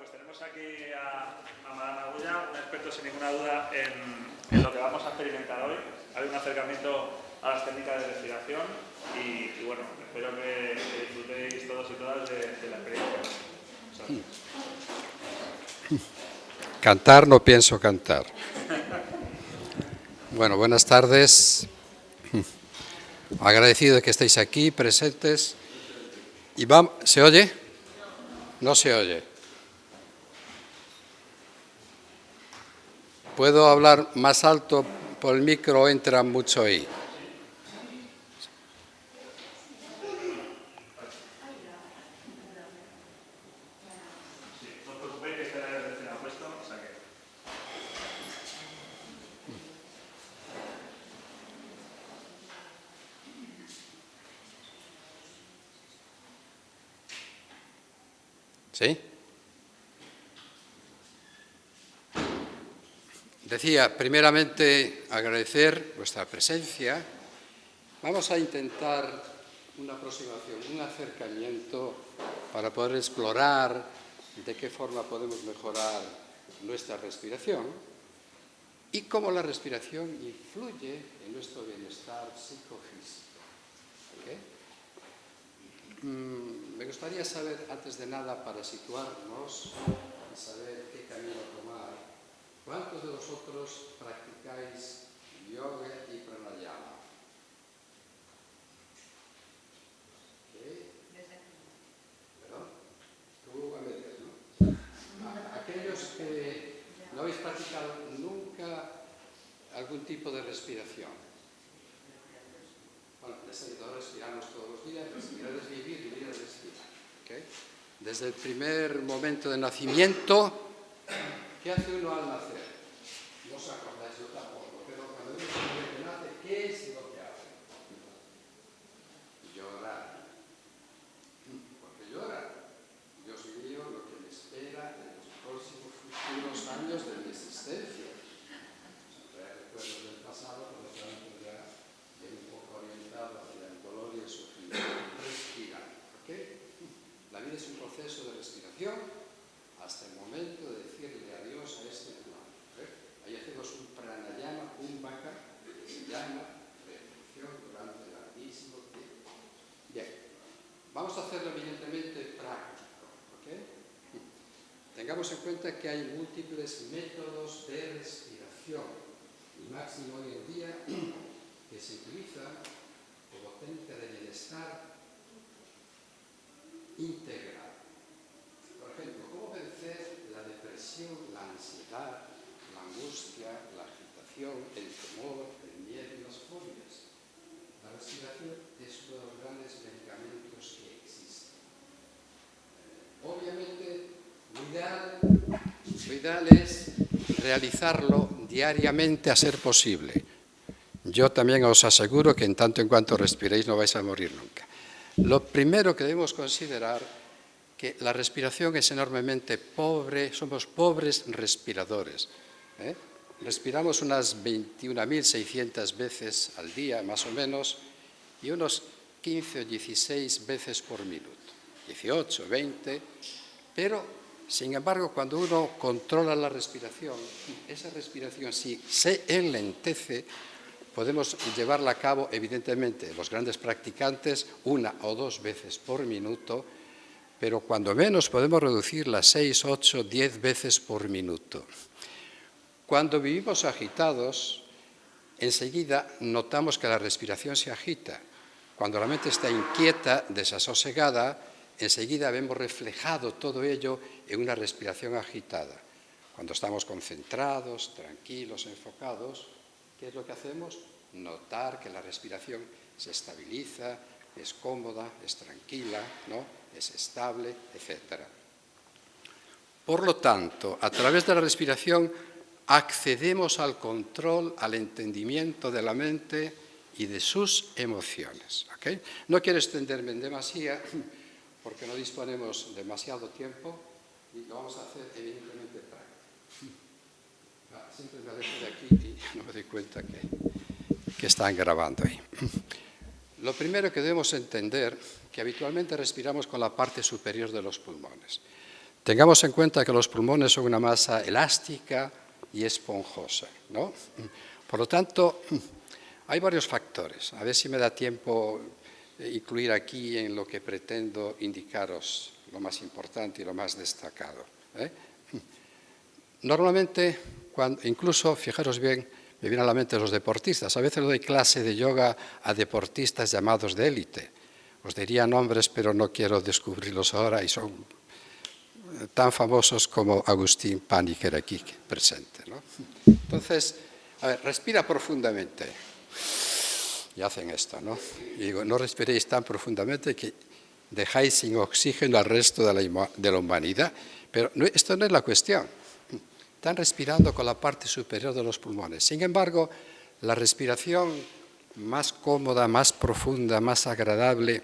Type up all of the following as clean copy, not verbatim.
pues tenemos aquí a Madame Agulla, un experto sin ninguna duda en lo que vamos a experimentar hoy. Ha habido un acercamiento a las técnicas de respiración y bueno, espero que disfrutéis todos y todas de la experiencia. Cantar no pienso cantar. Bueno, buenas tardes. Agradecido de que estéis aquí, presentes. Y vamos, ¿se oye? No se oye. ¿Puedo hablar más alto por el micro o entra mucho ahí? No os preocupéis que este aire recién puesto, o sea que... ¿Sí? Decía, primeramente, agradecer vuestra presencia. Vamos a intentar una aproximación, un acercamiento para poder explorar de qué forma podemos mejorar nuestra respiración y cómo la respiración influye en nuestro bienestar psicofísico. ¿Okay? Me gustaría saber, antes de nada, para situarnos y saber qué camino tomar, ¿cuántos de vosotros practicáis yoga y pranayama? Aquellos que no habéis practicado nunca algún tipo de respiración. Bueno, no respiramos todos los días, respirar es vivir, vivir es respirar. ¿Okay? Desde el primer momento de nacimiento, ¿qué hace uno al nacer? No os acordáis, yo tampoco, pero cuando uno nace, ¿qué es lo que hace? Llorar. ¿Por qué llora? Dios mío, lo que me espera en los próximos futuros años de mi existencia. Recuerdos del pasado, por lo tanto, ya un poco orientado hacia el dolor y el sufrimiento. Respirar. ¿Okay? La vida es un proceso de respiración hasta el momento de decirle adiós a este plano. Ahí hacemos un pranayama, un baka, que se llama respiración durante larguísimo tiempo. Bien, vamos a hacerlo evidentemente práctico. ¿Okay? Tengamos en cuenta que hay múltiples métodos de respiración, y máximo hoy en día, que se utilizan como técnica de bienestar integral. Por ejemplo, ¿cómo vencer la depresión, la ansiedad, la angustia, la agitación, el temor, el miedo y las fobias? La respiración es uno de los grandes medicamentos que existen. Obviamente, lo ideal es realizarlo diariamente a ser posible. Yo también os aseguro que en tanto en cuanto respiréis no vais a morir nunca. Lo primero que debemos considerar que la respiración es enormemente pobre, somos pobres respiradores. Respiramos unas 21.600 veces al día, más o menos, y unos 15 o 16 veces por minuto, 18, 20, pero, sin embargo, cuando uno controla la respiración, esa respiración, si se enlentece, podemos llevarla a cabo, evidentemente, los grandes practicantes, 1 o 2 veces por minuto, pero cuando menos podemos reducirla 6, 8, 10 veces por minuto. Cuando vivimos agitados, enseguida notamos que la respiración se agita. Cuando la mente está inquieta, desasosegada, enseguida vemos reflejado todo ello en una respiración agitada. Cuando estamos concentrados, tranquilos, enfocados, ¿qué es lo que hacemos? Notar que la respiración se estabiliza, es cómoda, es tranquila, ¿no? Es estable, etc. Por lo tanto, a través de la respiración accedemos al control, al entendimiento de la mente y de sus emociones. ¿Okay? No quiero extenderme en demasía porque no disponemos demasiado tiempo y lo vamos a hacer evidentemente práctico. Siempre me alejo de aquí y no me doy cuenta que están grabando ahí. Lo primero que debemos entender que habitualmente respiramos con la parte superior de los pulmones. Tengamos en cuenta que los pulmones son una masa elástica y esponjosa, ¿no? Por lo tanto, hay varios factores. A ver si me da tiempo incluir aquí en lo que pretendo indicaros lo más importante y lo más destacado, ¿eh? Normalmente, incluso, fijaros bien, me vienen a la mente los deportistas. A veces doy clase de yoga a deportistas llamados de élite. Os diría nombres, pero no quiero descubrirlos ahora y son tan famosos como Agustín Paniker aquí presente, ¿no? Entonces, a ver, respira profundamente. Y hacen esto, ¿no? Y digo, no respiréis tan profundamente que dejáis sin oxígeno al resto de la humanidad. Pero esto no es la cuestión. Están respirando con la parte superior de los pulmones. Sin embargo, la respiración más cómoda, más profunda, más agradable,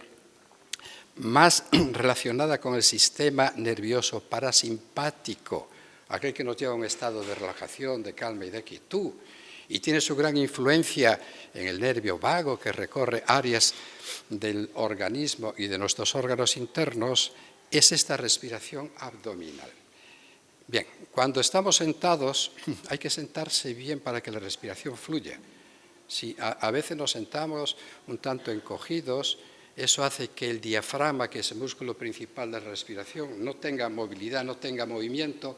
más relacionada con el sistema nervioso parasimpático, aquel que nos lleva a un estado de relajación, de calma y de quietud, y tiene su gran influencia en el nervio vago que recorre áreas del organismo y de nuestros órganos internos, es esta respiración abdominal. Bien, cuando estamos sentados, hay que sentarse bien para que la respiración fluya. Si a veces nos sentamos un tanto encogidos, eso hace que el diafragma, que es el músculo principal de la respiración, no tenga movilidad, no tenga movimiento,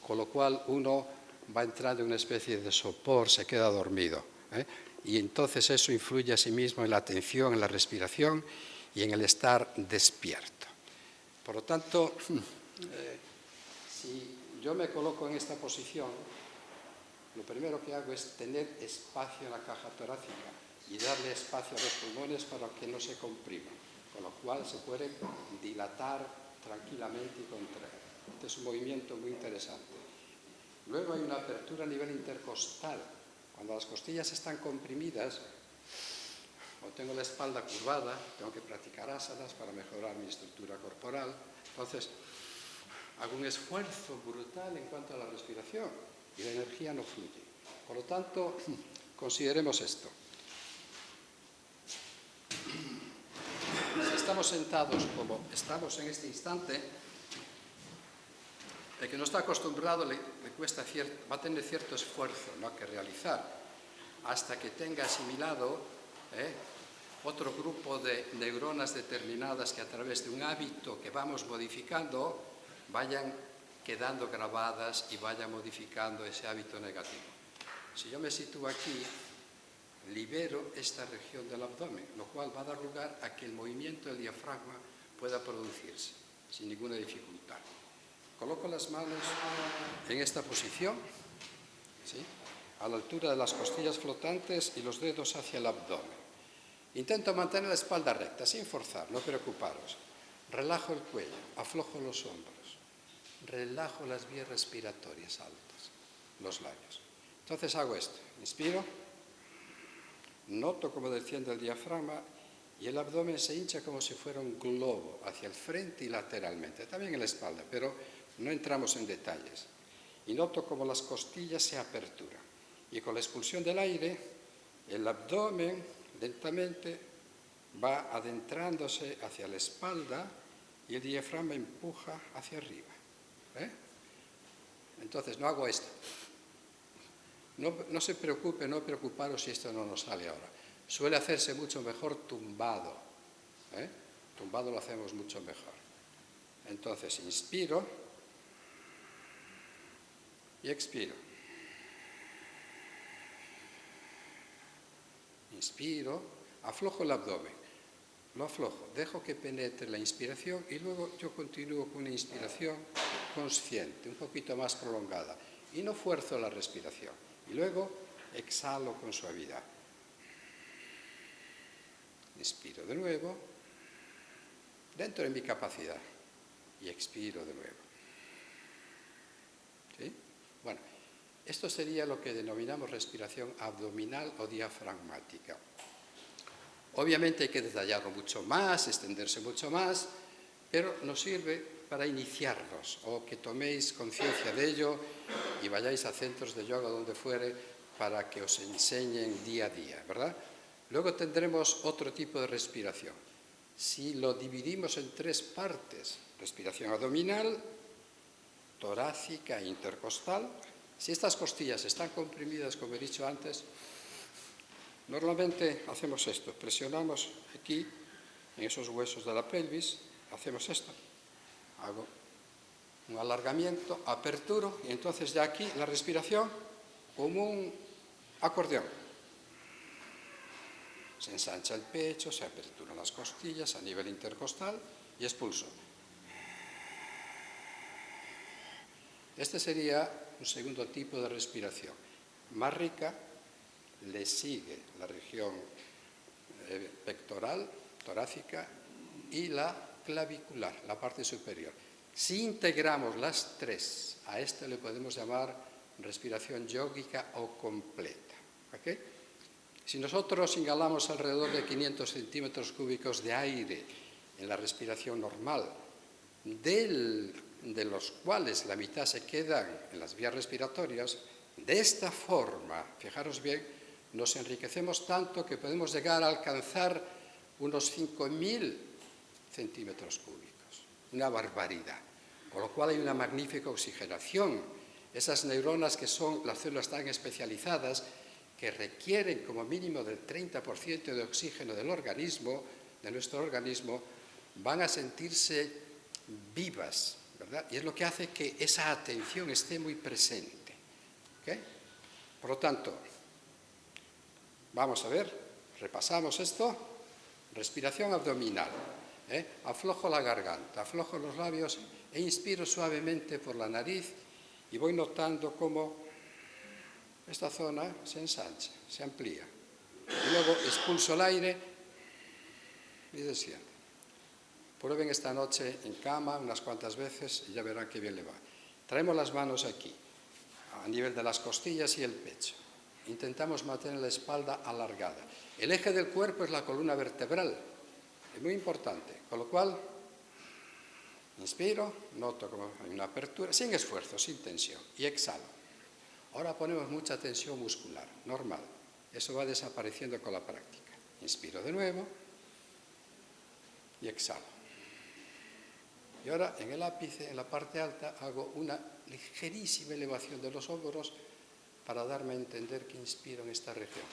con lo cual uno va entrando en una especie de sopor, se queda dormido, ¿eh? Y entonces eso influye a sí mismo en la atención, en la respiración y en el estar despierto. Por lo tanto, si yo me coloco en esta posición, lo primero que hago es tener espacio en la caja torácica y darle espacio a los pulmones para que no se compriman, con lo cual se pueden dilatar tranquilamente y contraer. Este es un movimiento muy interesante. Luego hay una apertura a nivel intercostal. Cuando las costillas están comprimidas, o tengo la espalda curvada, tengo que practicar asanas para mejorar mi estructura corporal. Entonces, hago un esfuerzo brutal en cuanto a la respiración y la energía no fluye. Por lo tanto, consideremos esto. Si estamos sentados como estamos en este instante, el que no está acostumbrado le cuesta va a tener cierto esfuerzo, ¿no?, que realizar hasta que tenga asimilado otro grupo de neuronas determinadas que a través de un hábito que vamos modificando vayan quedando grabadas y vayan modificando ese hábito negativo. Si yo me sitúo aquí, libero esta región del abdomen, lo cual va a dar lugar a que el movimiento del diafragma pueda producirse sin ninguna dificultad. Coloco las manos en esta posición, ¿sí?, a la altura de las costillas flotantes y los dedos hacia el abdomen. Intento mantener la espalda recta, sin forzar, no preocuparos. Relajo el cuello, aflojo los hombros, relajo las vías respiratorias altas, los labios. Entonces hago esto, inspiro, noto cómo desciende el diafragma y el abdomen se hincha como si fuera un globo hacia el frente y lateralmente, también en la espalda, pero no entramos en detalles. Y noto cómo las costillas se aperturan. Y con la expulsión del aire, el abdomen lentamente va adentrándose hacia la espalda y el diafragma empuja hacia arriba. Entonces, no hago esto. No se preocupe, no preocuparos si esto no nos sale ahora. Suele hacerse mucho mejor tumbado. Tumbado lo hacemos mucho mejor. Entonces, inspiro y expiro. Inspiro, aflojo el abdomen, lo aflojo, dejo que penetre la inspiración y luego yo continúo con una inspiración consciente, un poquito más prolongada, y no fuerzo la respiración. Y luego exhalo con suavidad. Inspiro de nuevo, dentro de mi capacidad, y expiro de nuevo. ¿Sí? Bueno, esto sería lo que denominamos respiración abdominal o diafragmática. Obviamente hay que detallarlo mucho más, extenderse mucho más, pero nos sirve para iniciarnos o que toméis conciencia de ello y vayáis a centros de yoga donde fuere para que os enseñen día a día, ¿verdad? Luego tendremos otro tipo de respiración. Si lo dividimos en tres partes, respiración abdominal, torácica e intercostal. Si estas costillas están comprimidas, como he dicho antes, normalmente hacemos esto, presionamos aquí, en esos huesos de la pelvis, hacemos esto, hago un alargamiento, aperturo, y entonces ya aquí la respiración como un acordeón. Se ensancha el pecho, se aperturan las costillas a nivel intercostal y expulso. Este sería un segundo tipo de respiración. Más rica, le sigue la región pectoral, torácica, y la clavicular, la parte superior. Si integramos las tres, a esto le podemos llamar respiración yógica o completa. ¿Okay? Si nosotros inhalamos alrededor de 500 centímetros cúbicos de aire en la respiración normal, de los cuales la mitad se quedan en las vías respiratorias, de esta forma, fijaros bien, nos enriquecemos tanto que podemos llegar a alcanzar unos 5.000 centímetros cúbicos, una barbaridad, con lo cual hay una magnífica oxigenación. Esas neuronas que son las células tan especializadas que requieren como mínimo del 30% de oxígeno del organismo, de nuestro organismo, van a sentirse vivas, ¿verdad? Y es lo que hace que esa atención esté muy presente. ¿Okay? Por lo tanto, vamos a ver, repasamos esto, respiración abdominal, aflojo la garganta, aflojo los labios e inspiro suavemente por la nariz y voy notando cómo esta zona se ensancha, se amplía. Y luego expulso el aire y desciendo. Prueben esta noche en cama unas cuantas veces y ya verán qué bien le va. Traemos las manos aquí, a nivel de las costillas y el pecho. Intentamos mantener la espalda alargada. El eje del cuerpo es la columna vertebral, es muy importante, con lo cual inspiro, noto como hay una apertura, sin esfuerzo, sin tensión, y exhalo. Ahora ponemos mucha tensión muscular, normal. Eso va desapareciendo con la práctica. Inspiro de nuevo y exhalo. Y ahora en el ápice, en la parte alta, hago una ligerísima elevación de los hombros para darme a entender que inspiro en esta región.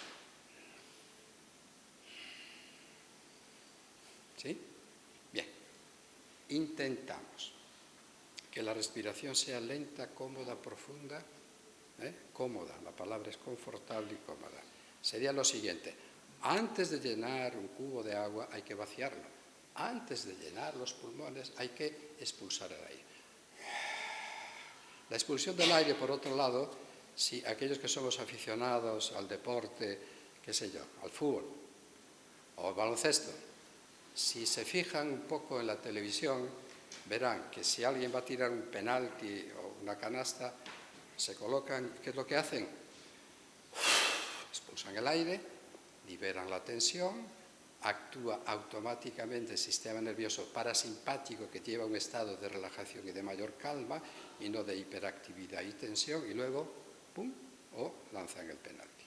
¿Sí? Bien. Intentamos que la respiración sea lenta, cómoda, profunda. Cómoda, la palabra es confortable y cómoda. Sería lo siguiente: antes de llenar un cubo de agua hay que vaciarlo. Antes de llenar los pulmones hay que expulsar el aire. La expulsión del aire, por otro lado, si aquellos que somos aficionados al deporte, qué sé yo, al fútbol o al baloncesto, si se fijan un poco en la televisión, verán que si alguien va a tirar un penalti o una canasta, se colocan, ¿qué es lo que hacen? Expulsan el aire, liberan la tensión, actúa automáticamente el sistema nervioso parasimpático que lleva a un estado de relajación y de mayor calma y no de hiperactividad y tensión, y luego, ¡pum!, o lanzan el penalti.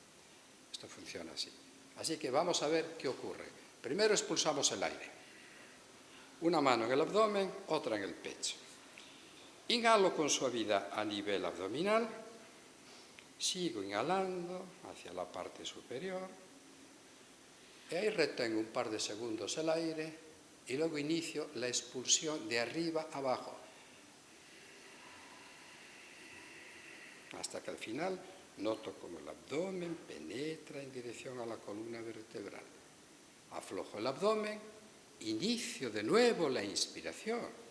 Esto funciona así. Así que vamos a ver qué ocurre. Primero expulsamos el aire. Una mano en el abdomen, otra en el pecho. Inhalo con suavidad a nivel abdominal, sigo inhalando hacia la parte superior, y ahí retengo un par de segundos el aire y luego inicio la expulsión de arriba a abajo, hasta que al final noto como el abdomen penetra en dirección a la columna vertebral. Aflojo el abdomen, inicio de nuevo la inspiración.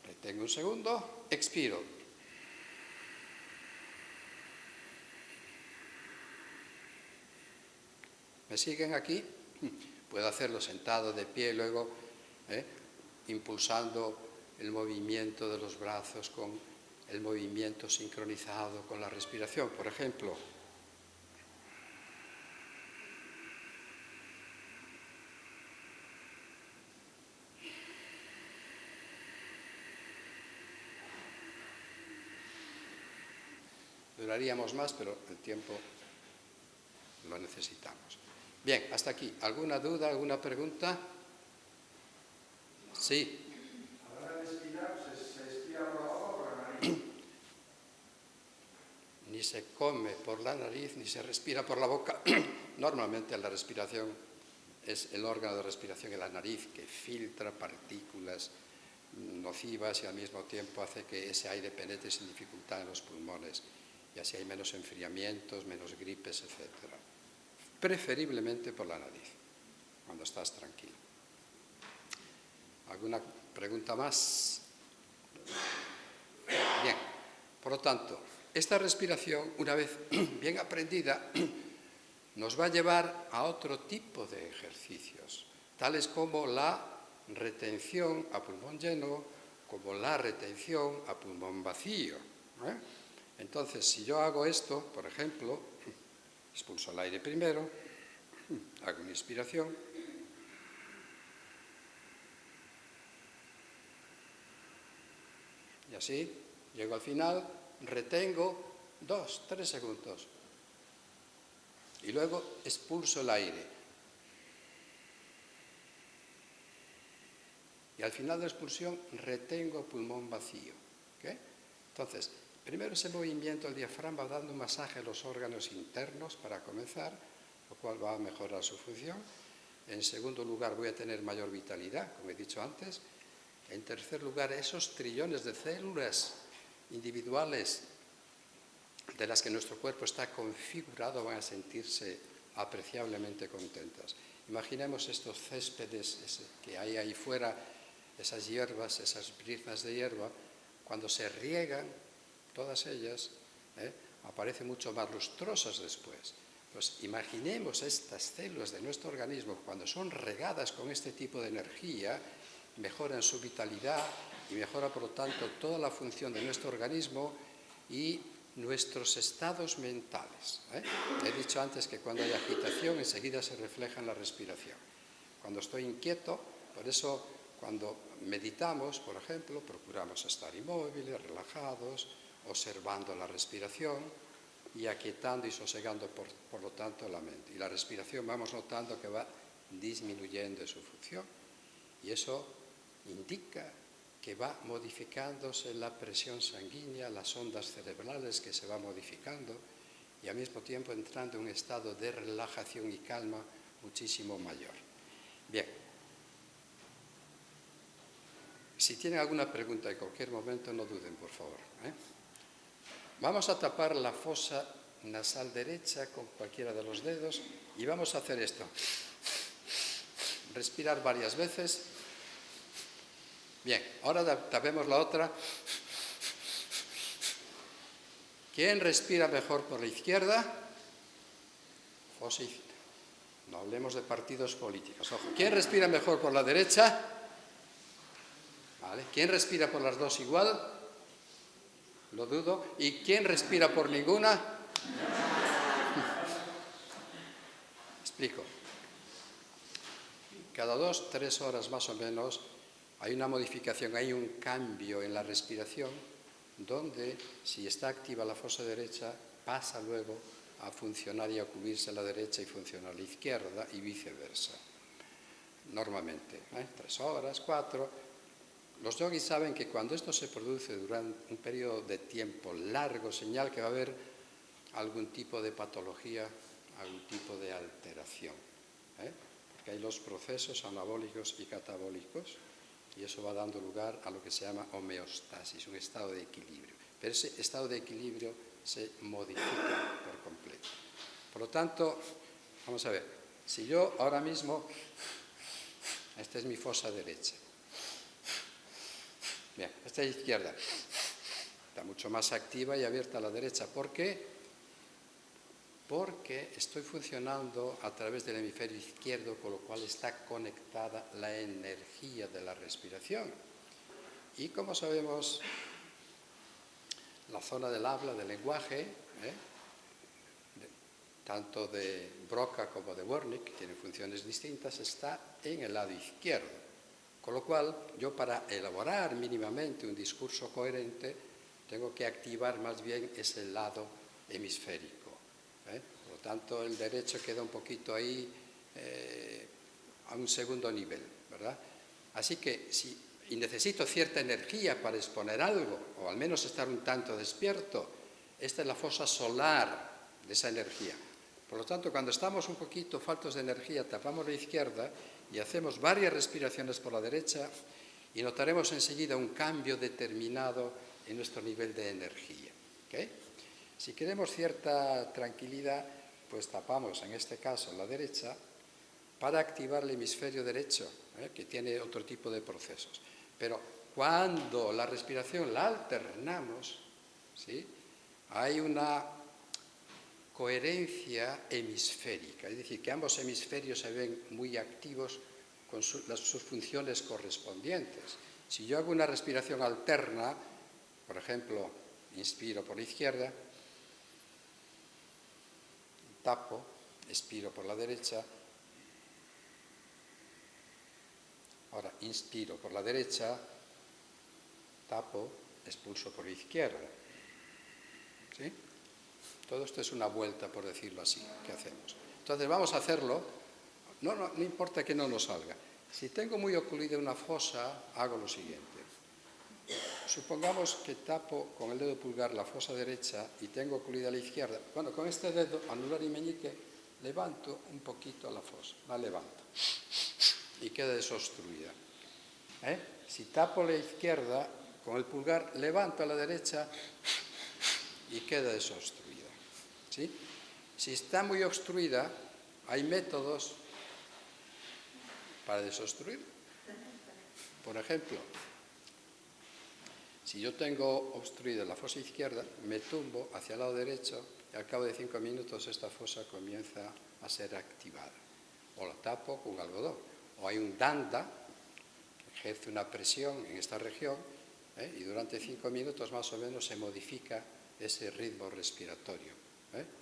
Retengo un segundo, expiro. ¿Me siguen aquí? Puedo hacerlo sentado, de pie, luego impulsando el movimiento de los brazos con el movimiento sincronizado con la respiración. Por ejemplo, duraríamos más, pero el tiempo lo necesitamos. Bien, hasta aquí. ¿Alguna duda, alguna pregunta? Sí. A la hora de respirar, ¿se expira por la boca o por la nariz? Ni se come por la nariz, ni se respira por la boca. Normalmente la respiración es el órgano de respiración en la nariz que filtra partículas nocivas y al mismo tiempo hace que ese aire penetre sin dificultad en los pulmones y así hay menos enfriamientos, menos gripes, etc. Preferiblemente por la nariz, cuando estás tranquilo. ¿Alguna pregunta más? Bien, por lo tanto, esta respiración, una vez bien aprendida, nos va a llevar a otro tipo de ejercicios, tales como la retención a pulmón lleno, como la retención a pulmón vacío. Entonces, si yo hago esto, por ejemplo, expulso el aire primero, hago una inspiración, y así, llego al final, retengo 2-3 segundos, y luego expulso el aire. Y al final de la expulsión retengo pulmón vacío. ¿Okay? Entonces, primero ese movimiento del diafragma va dando un masaje a los órganos internos para comenzar, lo cual va a mejorar su función. En segundo lugar, voy a tener mayor vitalidad, como he dicho antes. En tercer lugar, esos trillones de células individuales de las que nuestro cuerpo está configurado van a sentirse apreciablemente contentas. Imaginemos estos céspedes que hay ahí fuera, esas hierbas, esas briznas de hierba, cuando se riegan, todas ellas, aparecen mucho más lustrosas después. Pues imaginemos estas células de nuestro organismo, cuando son regadas con este tipo de energía, mejoran su vitalidad y mejora, por lo tanto, toda la función de nuestro organismo y nuestros estados mentales. He dicho antes que cuando hay agitación, enseguida se refleja en la respiración. Cuando estoy inquieto, por eso cuando meditamos, por ejemplo, procuramos estar inmóviles, relajados, observando la respiración y aquietando y sosegando, por lo tanto, la mente. Y la respiración vamos notando que va disminuyendo su función y eso indica que va modificándose la presión sanguínea, las ondas cerebrales que se van modificando y al mismo tiempo entrando en un estado de relajación y calma muchísimo mayor. Bien, si tienen alguna pregunta en cualquier momento, no duden, por favor. Vamos a tapar la fosa nasal derecha con cualquiera de los dedos y vamos a hacer esto. Respirar varias veces. Bien, ahora tapemos la otra. ¿Quién respira mejor por la izquierda? Fosa izquierda. No hablemos de partidos políticos. Ojo. ¿Quién respira mejor por la derecha? ¿Vale? ¿Quién respira por las dos igual? Lo dudo. ¿Y quién respira por ninguna? Explico. Cada 2-3 horas más o menos hay una modificación, hay un cambio en la respiración donde si está activa la fosa derecha pasa luego a funcionar y a cubrirse la derecha y funcionar la izquierda y viceversa. Normalmente, 3 horas, 4. Los yogis saben que cuando esto se produce durante un periodo de tiempo largo, señal que va a haber algún tipo de patología, algún tipo de alteración. Porque hay los procesos anabólicos y catabólicos y eso va dando lugar a lo que se llama homeostasis, un estado de equilibrio. Pero ese estado de equilibrio se modifica por completo. Por lo tanto, vamos a ver, si yo ahora mismo, esta es mi fosa derecha, bien, esta es la izquierda, está mucho más activa y abierta a la derecha. ¿Por qué? Porque estoy funcionando a través del hemisferio izquierdo, con lo cual está conectada la energía de la respiración. Y como sabemos, la zona del habla, del lenguaje, tanto de Broca como de Wernicke, que tienen funciones distintas, está en el lado izquierdo. Con lo cual, yo para elaborar mínimamente un discurso coherente, tengo que activar más bien ese lado hemisférico. Por lo tanto, el derecho queda un poquito ahí a un segundo nivel, ¿verdad? Así que y necesito cierta energía para exponer algo, o al menos estar un tanto despierto, esta es la fosa solar de esa energía. Por lo tanto, cuando estamos un poquito faltos de energía, tapamos la izquierda y hacemos varias respiraciones por la derecha y notaremos enseguida un cambio determinado en nuestro nivel de energía. ¿Okay? Si queremos cierta tranquilidad, pues tapamos, en este caso, la derecha para activar el hemisferio derecho, que tiene otro tipo de procesos. Pero cuando la respiración la alternamos, ¿sí?, hay una coherencia hemisférica, es decir, que ambos hemisferios se ven muy activos con sus funciones correspondientes. Si yo hago una respiración alterna, por ejemplo, inspiro por la izquierda, tapo, expiro por la derecha, ahora inspiro por la derecha, tapo, expulso por la izquierda. ¿Sí? Todo esto es una vuelta, por decirlo así, que hacemos. Entonces vamos a hacerlo, no importa que no nos salga. Si tengo muy ocluida una fosa, hago lo siguiente. Supongamos que tapo con el dedo pulgar la fosa derecha y tengo ocluida la izquierda. Bueno, con este dedo, anular y meñique, levanto un poquito la fosa, la levanto y queda desobstruida. Si tapo la izquierda, con el pulgar levanto a la derecha y queda desobstruida. ¿Sí? Si está muy obstruida, hay métodos para desobstruir. Por ejemplo, si yo tengo obstruida la fosa izquierda, me tumbo hacia el lado derecho y al cabo de 5 minutos esta fosa comienza a ser activada. O la tapo con algodón. O hay un danda que ejerce una presión en esta región y durante 5 minutos más o menos se modifica ese ritmo respiratorio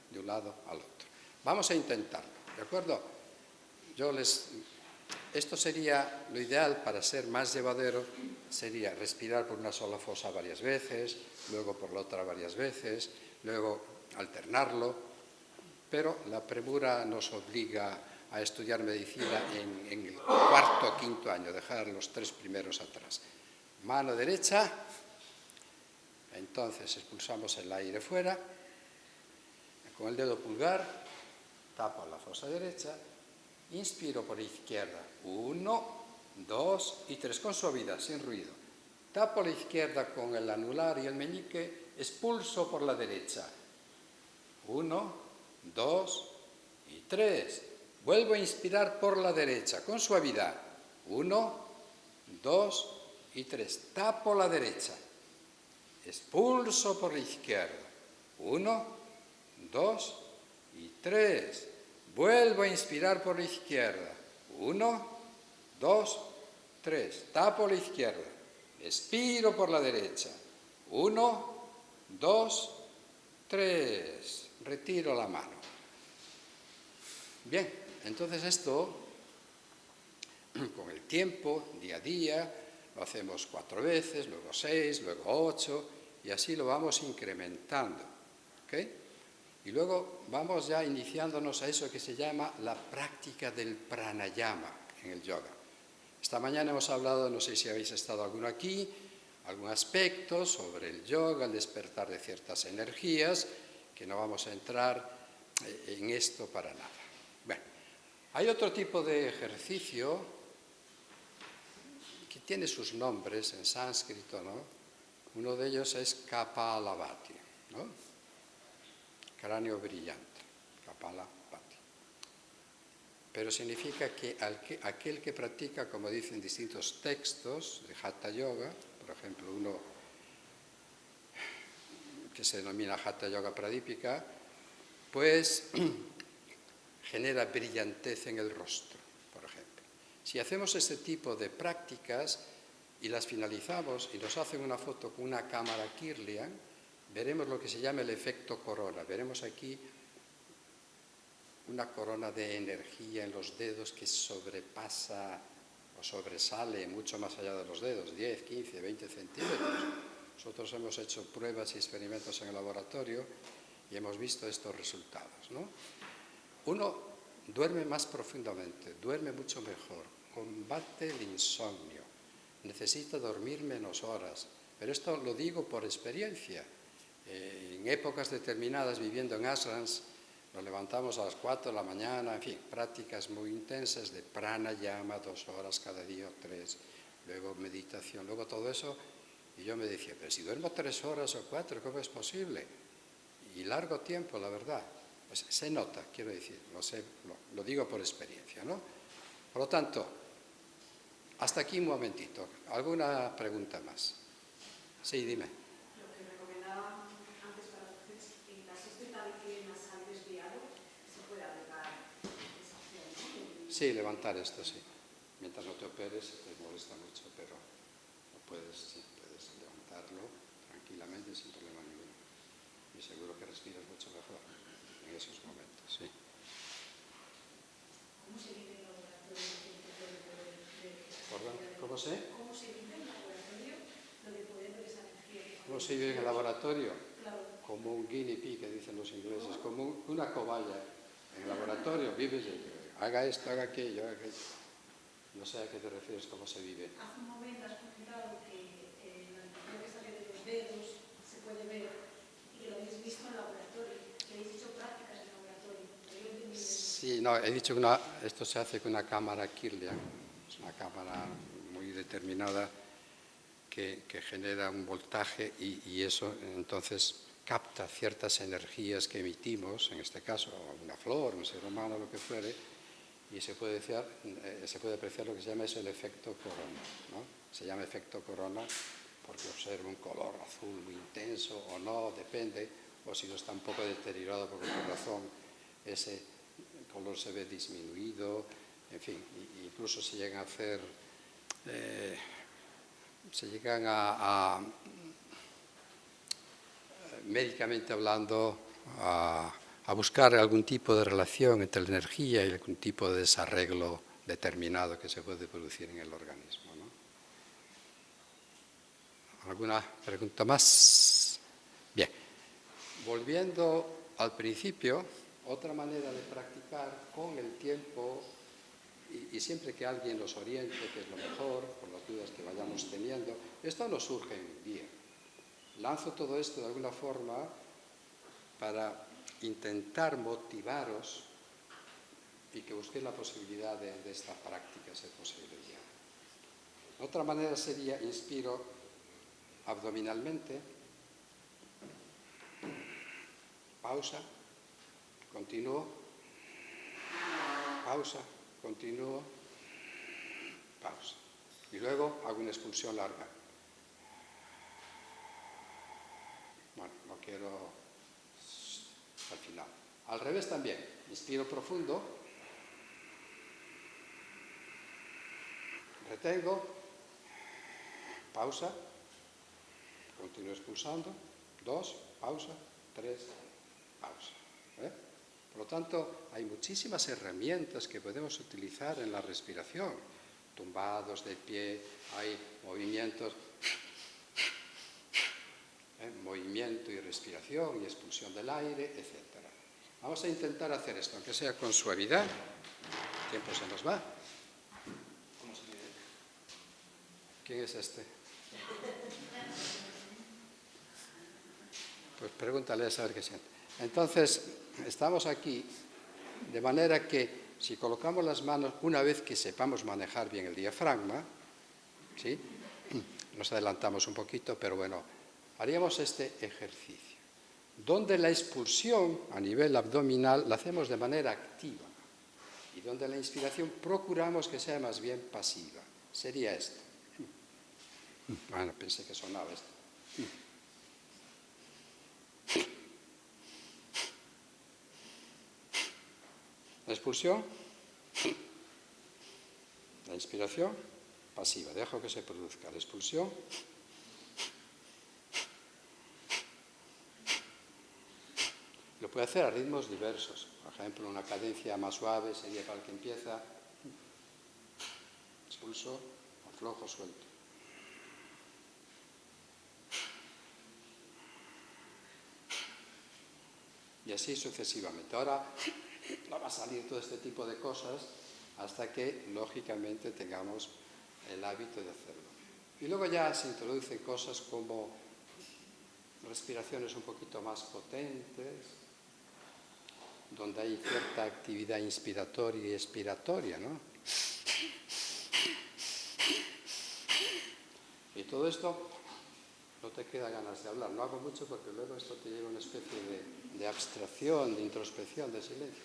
de un lado al otro. Vamos a intentarlo, ¿de acuerdo? Esto sería lo ideal para ser más llevadero, sería respirar por una sola fosa varias veces, luego por la otra varias veces, luego alternarlo, pero la premura nos obliga a estudiar medicina en el 4º o 5º año, dejar los 3 primeros atrás. Mano derecha, entonces expulsamos el aire fuera, con el dedo pulgar, tapo la fosa derecha, inspiro por izquierda, 1, 2 y 3, con suavidad, sin ruido. Tapo la izquierda con el anular y el meñique, expulso por la derecha, 1, 2 y 3. Vuelvo a inspirar por la derecha, con suavidad, 1, 2 y 3. Tapo la derecha, expulso por la izquierda, 1, 2 y 3. Vuelvo a inspirar por la izquierda. 1, 2, 3. Tapo la izquierda. Expiro por la derecha. 1, 2, 3. Retiro la mano. Bien, entonces esto, con el tiempo, día a día, lo hacemos 4 veces, luego 6, luego 8, y así lo vamos incrementando. ¿Ok? Y luego vamos ya iniciándonos a eso que se llama la práctica del pranayama en el yoga. Esta mañana hemos hablado, no sé si habéis estado alguno aquí, algún aspecto sobre el yoga, el despertar de ciertas energías, que no vamos a entrar en esto para nada. Bueno, hay otro tipo de ejercicio que tiene sus nombres en sánscrito, ¿no? Uno de ellos es Kapalabhati, ¿no? Cráneo brillante, Kapalabhati. Pero significa que aquel que practica, como dicen distintos textos de Hatha Yoga, por ejemplo, uno que se denomina Hatha Yoga Pradipika, pues genera brillantez en el rostro, por ejemplo. Si hacemos este tipo de prácticas y las finalizamos y nos hacen una foto con una cámara Kirlian, veremos lo que se llama el efecto corona. Veremos aquí una corona de energía en los dedos que sobrepasa o sobresale mucho más allá de los dedos, 10, 15, 20 centímetros. Nosotros hemos hecho pruebas y experimentos en el laboratorio y hemos visto estos resultados, ¿no? Uno duerme más profundamente, duerme mucho mejor, combate el insomnio, necesita dormir menos horas. Pero esto lo digo por experiencia. En épocas determinadas, viviendo en ashrams, nos levantamos a las 4 de la mañana, en fin, prácticas muy intensas de pranayama, 2 horas cada día o 3, luego meditación, luego todo eso. Y yo me decía, pero si duermo 3 horas o 4, ¿cómo es posible? Y largo tiempo, la verdad. Pues se nota, quiero decir, lo digo por experiencia, ¿no? Por lo tanto, hasta aquí un momentito. ¿Alguna pregunta más? Sí, dime. Lo que recomendaba antes para los pacientes, en caso tal que nasal desviado, se puede aplicar esa opción, ¿no? Sí, levantar esto, sí. Mientras no te operes, te molesta mucho, pero puedes levantarlo tranquilamente sin problema ninguno. Y seguro que respiras mucho mejor en esos momentos, sí. ¿Cómo se vive en el laboratorio? ¿Perdón? ¿Cómo se? ¿Cómo se vive en el laboratorio lo de poder ver esa energía? ¿Cómo se vive en el laboratorio? Claro. Como un guinea pig, que dicen los ingleses, como una cobaya. En el laboratorio vives, haga esto, haga aquello, haga aquello. No sé a qué te refieres, cómo se vive. Hace un momento has comentado que la energía que sale de los dedos se puede ver y que lo habéis visto en el laboratorio, que habéis hecho prácticas en el laboratorio. Sí, no, he dicho que esto se hace con una cámara Kirlian, es una cámara muy determinada que genera un voltaje y eso entonces capta ciertas energías que emitimos, en este caso una flor, un ser humano, lo que fuere, y se puede apreciar lo que se llama eso el efecto corona, ¿no? Se llama efecto corona porque observa un color azul muy intenso o no, depende, o si no está un poco deteriorado por cualquier razón, ese color se ve disminuido, en fin, incluso se llegan a hacer, médicamente hablando, a buscar algún tipo de relación entre la energía y algún tipo de desarreglo determinado que se puede producir en el organismo, ¿no? ¿Alguna pregunta más? Bien, volviendo al principio, otra manera de practicar con el tiempo y siempre que alguien nos oriente, que es lo mejor, por las dudas que vayamos teniendo, esto no surge en un día. Lanzo todo esto de alguna forma para intentar motivaros y que busquéis la posibilidad de esta práctica, ser posible ya. Otra manera sería, inspiro abdominalmente, pausa, continúo, pausa, continúo, pausa. Y luego hago una expulsión larga. Bueno, no quiero al final. Al revés también, inspiro profundo, retengo, pausa, continúo expulsando, 2, pausa, 3, pausa. Por lo tanto, hay muchísimas herramientas que podemos utilizar en la respiración, tumbados de pie, hay movimientos, movimiento y respiración y expulsión del aire, etc. Vamos a intentar hacer esto, aunque sea con suavidad. El tiempo se nos va. ¿Cómo se vive? ¿Quién es este? Pues pregúntale a saber qué siente. Entonces, estamos aquí, de manera que si colocamos las manos, una vez que sepamos manejar bien el diafragma, ¿sí? Nos adelantamos un poquito, pero bueno, haríamos este ejercicio, donde la expulsión a nivel abdominal la hacemos de manera activa y donde la inspiración procuramos que sea más bien pasiva. Sería esto. Bueno, pensé que sonaba esto. La expulsión, la inspiración, pasiva. Dejo que se produzca la expulsión. Lo puede hacer a ritmos diversos. Por ejemplo, una cadencia más suave sería para el que empieza. Expulso, aflojo, suelto. Y así sucesivamente. Ahora no va a salir todo este tipo de cosas hasta que, lógicamente, tengamos el hábito de hacerlo. Y luego ya se introducen cosas como respiraciones un poquito más potentes, donde hay cierta actividad inspiratoria y expiratoria, ¿no? Y todo esto no te queda ganas de hablar. No hago mucho porque luego esto te lleva a una especie de abstracción, de introspección, de silencio.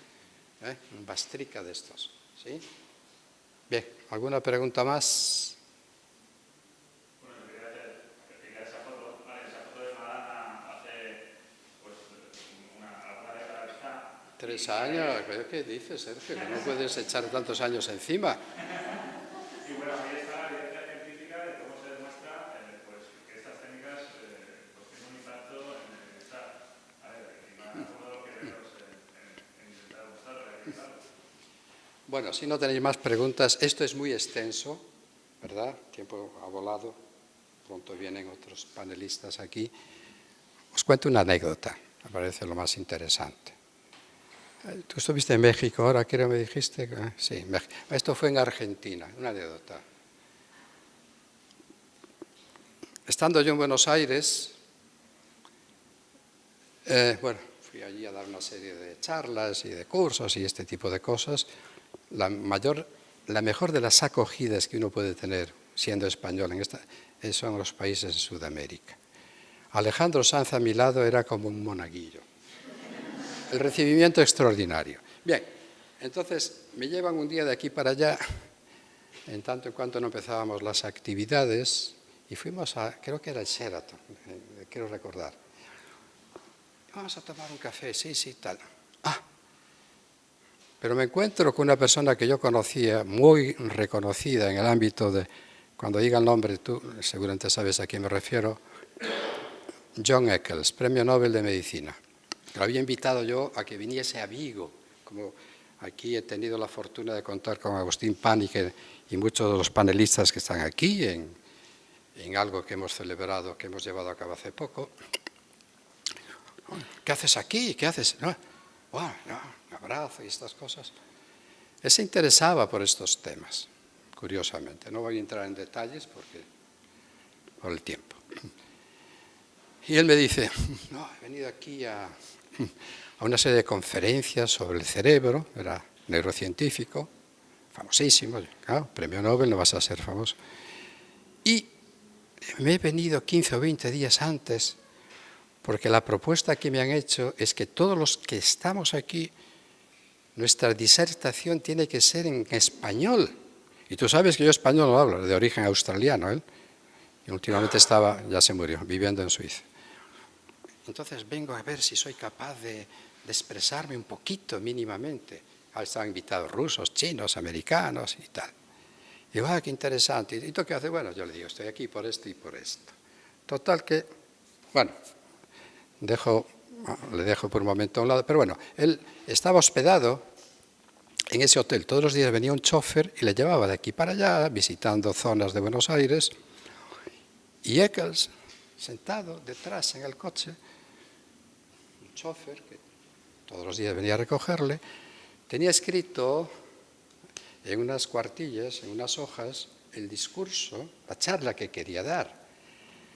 Un bastrica de estos, ¿sí? Bien, ¿alguna pregunta más? Bueno, quería esa foto. Vale, esa foto de Madonna hace, pues, alguna década está. 3 años, ¿qué dices, Sergio? Que no puedes echar tantos años encima. Y bueno, ahí está la evidencia científica de cómo se demuestra pues, que estas técnicas pues, tienen un impacto en el bienestar. A ver, y más uno de los pioneros en intentar demostrarlo, realizarlo. Bueno, si no tenéis más preguntas, esto es muy extenso, ¿verdad? El tiempo ha volado, pronto vienen otros panelistas aquí. Os cuento una anécdota, me parece lo más interesante. Tú estuviste en México, ahora creo me dijiste. Sí, México. Esto fue en Argentina, una anécdota. Estando yo en Buenos Aires, bueno, fui allí a dar una serie de charlas y de cursos y este tipo de cosas. La mejor de las acogidas que uno puede tener siendo español son los países de Sudamérica. Alejandro Sanz a mi lado era como un monaguillo. El recibimiento extraordinario. Bien, entonces me llevan un día de aquí para allá, en tanto en cuanto no empezábamos las actividades, y fuimos creo que era el Sheraton, quiero recordar. Vamos a tomar un café, sí, tal. Pero me encuentro con una persona que yo conocía, muy reconocida en el ámbito de, cuando diga el nombre, tú seguramente sabes a quién me refiero, John Eccles, Premio Nobel de Medicina. Lo había invitado yo a que viniese a Vigo, como aquí he tenido la fortuna de contar con Agustín Panique y muchos de los panelistas que están aquí en algo que hemos celebrado, que hemos llevado a cabo hace poco. ¿Qué haces aquí? ¿Qué haces? Bueno, un abrazo y estas cosas. Él se interesaba por estos temas, curiosamente. No voy a entrar en detalles por el tiempo. Y él me dice, no, he venido aquí a una serie de conferencias sobre el cerebro, era neurocientífico, famosísimo, claro, premio Nobel, no vas a ser famoso. Y me he venido 15 o 20 días antes, porque la propuesta que me han hecho es que todos los que estamos aquí, nuestra disertación tiene que ser en español. Y tú sabes que yo español no hablo, de origen australiano, ¿eh? Y últimamente ya se murió, viviendo en Suiza. Entonces vengo a ver si soy capaz de expresarme un poquito mínimamente. Estaban invitados rusos, chinos, americanos y tal. Y digo, qué interesante. ¿Y tú qué haces? Bueno, yo le digo, estoy aquí por esto y por esto. Total que, bueno, le dejo por un momento a un lado. Pero bueno, él estaba hospedado en ese hotel. Todos los días venía un chofer y le llevaba de aquí para allá, visitando zonas de Buenos Aires. Y Eccles, sentado detrás en el coche, un chofer que todos los días venía a recogerle, tenía escrito en unas cuartillas, en unas hojas, el discurso, la charla que quería dar.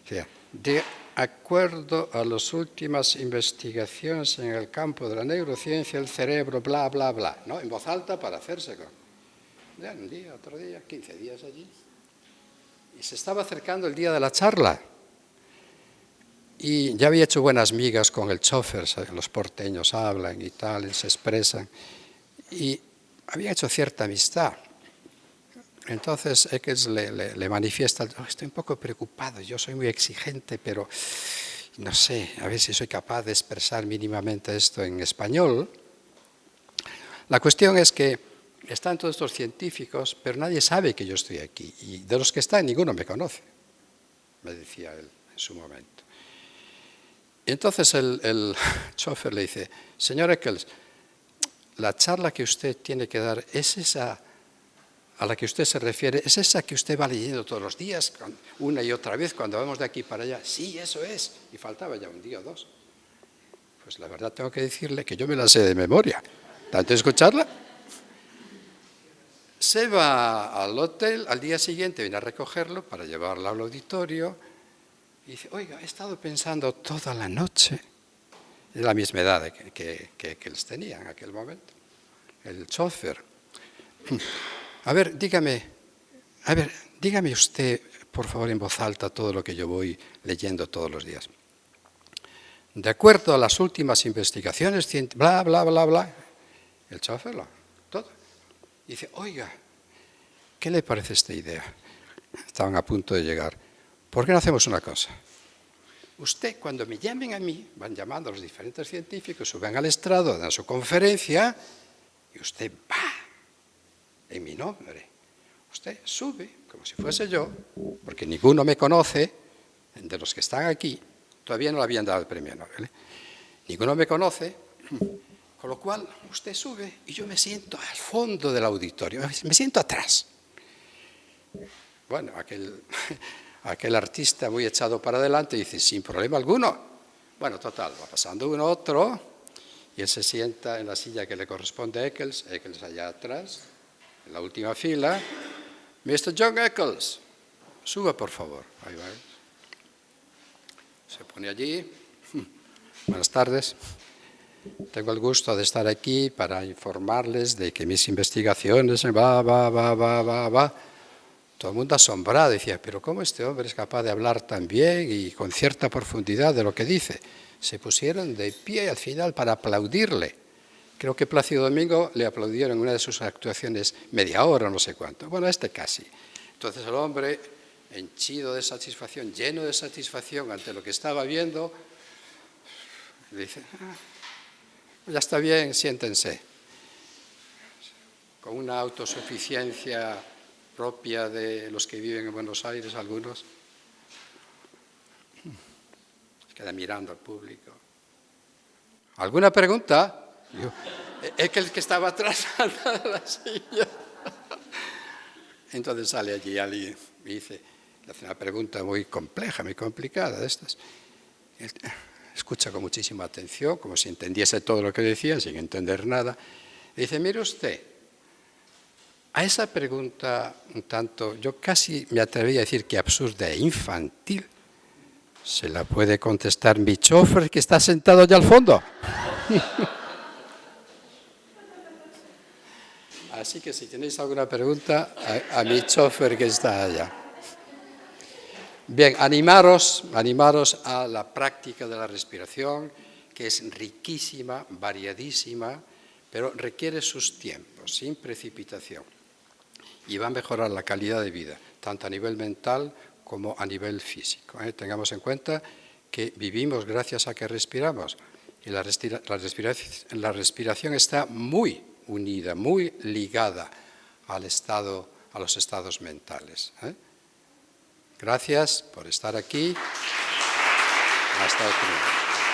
O sea, de acuerdo a las últimas investigaciones en el campo de la neurociencia, el cerebro, bla, bla, bla, ¿no? En voz alta para hacerse con. Ya, un día, otro día, 15 días allí. Y se estaba acercando el día de la charla. Y ya había hecho buenas migas con el chofer, los porteños hablan y tal, se expresan. Y había hecho cierta amistad. Entonces Eccles le manifiesta, estoy un poco preocupado, yo soy muy exigente, pero no sé, a ver si soy capaz de expresar mínimamente esto en español. La cuestión es que están todos estos científicos, pero nadie sabe que yo estoy aquí. Y de los que están, ninguno me conoce, me decía él en su momento. Y entonces el chofer le dice, señor Eccles, la charla que usted tiene que dar es esa a la que usted se refiere, ¿es esa que usted va leyendo todos los días, una y otra vez, cuando vamos de aquí para allá? Sí, eso es. Y faltaba ya un día o dos. Pues la verdad tengo que decirle que yo me la sé de memoria. ¿Tanto escucharla? Se va al hotel, al día siguiente viene a recogerlo para llevarlo al auditorio y dice, oiga, he estado pensando toda la noche, de la misma edad que él tenía en aquel momento, el chofer. A ver, dígame usted, por favor, en voz alta todo lo que yo voy leyendo todos los días. De acuerdo a las últimas investigaciones, bla, bla, bla, bla, el chofer, todo. Y dice, oiga, ¿qué le parece esta idea? Estaban a punto de llegar. ¿Por qué no hacemos una cosa? Usted, cuando me llamen a mí, van llamando a los diferentes científicos, suben al estrado, dan su conferencia, y usted va en mi nombre. Usted sube, como si fuese yo, porque ninguno me conoce, de los que están aquí, todavía no le habían dado el premio Nobel, ninguno me conoce, con lo cual usted sube y yo me siento al fondo del auditorio, me siento atrás. Bueno, aquel artista muy echado para adelante dice, sin problema alguno. Bueno, total, va pasando uno otro y él se sienta en la silla que le corresponde a Eccles allá atrás, en la última fila. Mr. John Eccles, suba por favor. Ahí va. Se pone allí. Buenas tardes. Tengo el gusto de estar aquí para informarles de que mis investigaciones va. Todo el mundo asombrado decía, pero ¿cómo este hombre es capaz de hablar tan bien y con cierta profundidad de lo que dice? Se pusieron de pie al final para aplaudirle. Creo que Plácido Domingo le aplaudieron en una de sus actuaciones media hora, no sé cuánto. Bueno, casi. Entonces el hombre, henchido de satisfacción, lleno de satisfacción ante lo que estaba viendo, le dice, ya está bien, siéntense. Con una autosuficiencia propia de los que viven en Buenos Aires, algunos, se queda mirando al público. ¿Alguna pregunta? Es que el que estaba atrás de la silla. Entonces sale allí alguien y le hace una pregunta muy compleja, muy complicada de estas. Él escucha con muchísima atención, como si entendiese todo lo que decía, sin entender nada. Le dice, mire usted, a esa pregunta un tanto, yo casi me atrevería a decir que absurda e infantil, se la puede contestar mi chofer que está sentado allá al fondo. Así que si tenéis alguna pregunta, a mi chofer que está allá. Bien, animaros a la práctica de la respiración, que es riquísima, variadísima, pero requiere sus tiempos, sin precipitación. Y va a mejorar la calidad de vida, tanto a nivel mental como a nivel físico. Tengamos en cuenta que vivimos gracias a que respiramos. Y la respiración está muy unida, muy ligada a los estados mentales. Gracias por estar aquí. Hasta otro día.